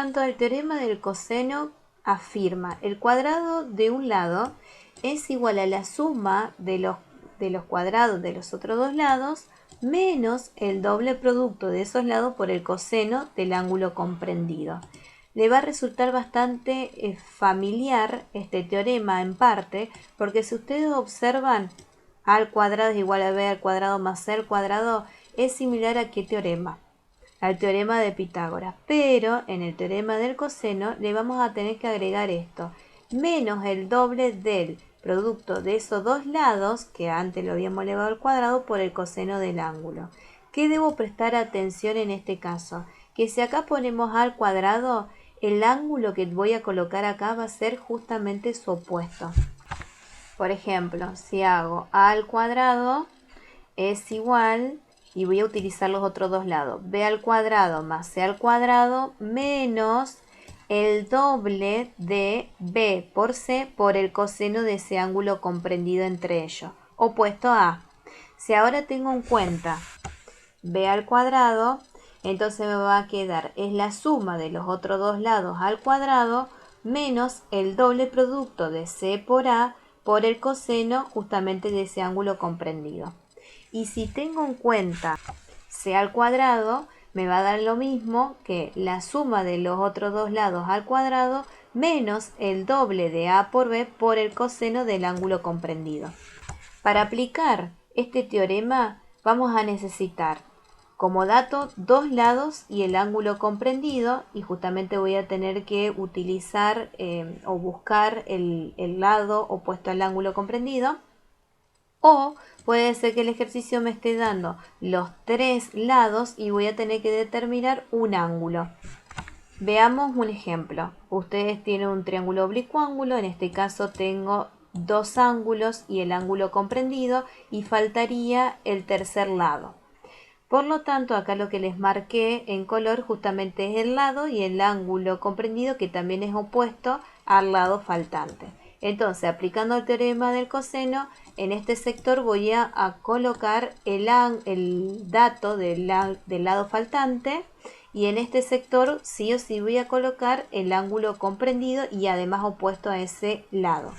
Tanto el teorema del coseno afirma el cuadrado de un lado es igual a la suma de los cuadrados de los otros dos lados menos el doble producto de esos lados por el coseno del ángulo comprendido. Le va a resultar bastante familiar este teorema en parte, porque si ustedes observan a al cuadrado es igual a b al cuadrado más c al cuadrado, es similar a qué teorema, al teorema de Pitágoras, pero en el teorema del coseno le vamos a tener que agregar esto, menos el doble del producto de esos dos lados, que antes lo habíamos elevado al cuadrado, por el coseno del ángulo. ¿Qué debo prestar atención en este caso? Que si acá ponemos a al cuadrado, el ángulo que voy a colocar acá va a ser justamente su opuesto. Por ejemplo, si hago a al cuadrado es igual, y voy a utilizar los otros dos lados, b al cuadrado más c al cuadrado menos el doble de b por c por el coseno de ese ángulo comprendido entre ellos, opuesto a a. Si ahora tengo en cuenta b al cuadrado, entonces me va a quedar, es la suma de los otros dos lados al cuadrado menos el doble producto de c por a por el coseno justamente de ese ángulo comprendido. Y si tengo en cuenta c al cuadrado, me va a dar lo mismo que la suma de los otros dos lados al cuadrado menos el doble de a por b por el coseno del ángulo comprendido. Para aplicar este teorema vamos a necesitar como dato dos lados y el ángulo comprendido, y justamente voy a tener que utilizar o buscar el lado opuesto al ángulo comprendido. O puede ser que el ejercicio me esté dando los tres lados y voy a tener que determinar un ángulo. Veamos un ejemplo. Ustedes tienen un triángulo oblicuángulo, en este caso tengo dos ángulos y el ángulo comprendido, y faltaría el tercer lado. Por lo tanto, acá lo que les marqué en color justamente es el lado y el ángulo comprendido, que también es opuesto al lado faltante. Entonces, aplicando el teorema del coseno, en este sector voy a colocar el dato del lado faltante, y en este sector sí o sí voy a colocar el ángulo comprendido y además opuesto a ese lado.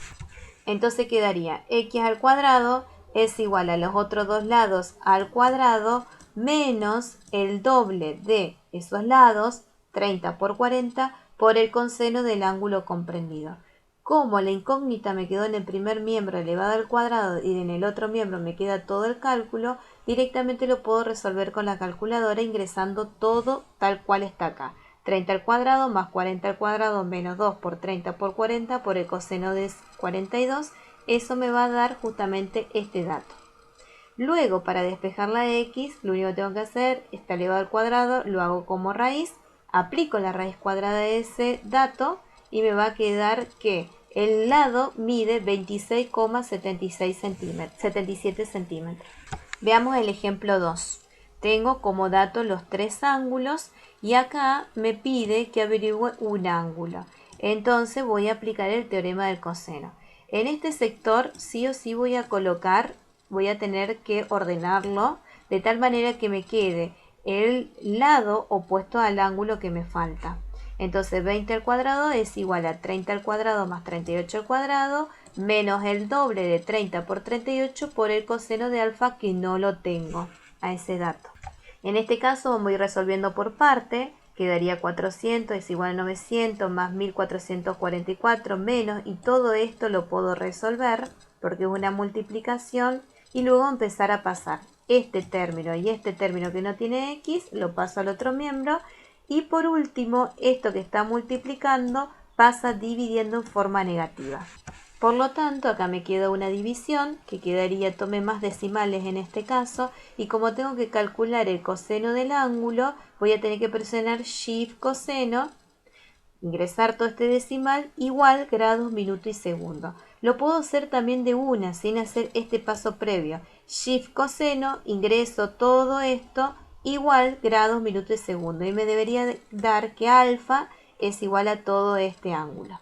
Entonces quedaría x al cuadrado es igual a los otros dos lados al cuadrado menos el doble de esos lados, 30 por 40, por el coseno del ángulo comprendido. Como la incógnita me quedó en el primer miembro elevado al cuadrado y en el otro miembro me queda todo el cálculo, directamente lo puedo resolver con la calculadora ingresando todo tal cual está acá. 30 al cuadrado más 40 al cuadrado menos 2 por 30 por 40 por el coseno de 42, eso me va a dar justamente este dato. Luego, para despejar la x, lo único que tengo que hacer está elevado al cuadrado, lo hago como raíz, aplico la raíz cuadrada de ese dato y me va a quedar que el lado mide 26,77 centímetros. Veamos el ejemplo 2. Tengo como dato los tres ángulos y acá me pide que averigüe un ángulo. Entonces voy a aplicar el teorema del coseno. En este sector sí o sí voy a tener que ordenarlo de tal manera que me quede el lado opuesto al ángulo que me falta. Entonces 20 al cuadrado es igual a 30 al cuadrado más 38 al cuadrado menos el doble de 30 por 38 por el coseno de alfa, que no lo tengo a ese dato. En este caso vamos a ir resolviendo por parte. Quedaría 400 es igual a 900 más 1444 menos, y todo esto lo puedo resolver porque es una multiplicación, y luego empezar a pasar este término y este término que no tiene x, lo paso al otro miembro, y por último esto que está multiplicando pasa dividiendo en forma negativa. Por lo tanto, acá me queda una división que quedaría, tome más decimales en este caso, y como tengo que calcular el coseno del ángulo, voy a tener que presionar Shift coseno, ingresar todo este decimal, igual grados, minuto y segundo. Lo puedo hacer también de una, sin hacer este paso previo. Shift coseno, ingreso todo esto, igual grados, minuto y segundo. Y me debería dar que alfa es igual a todo este ángulo.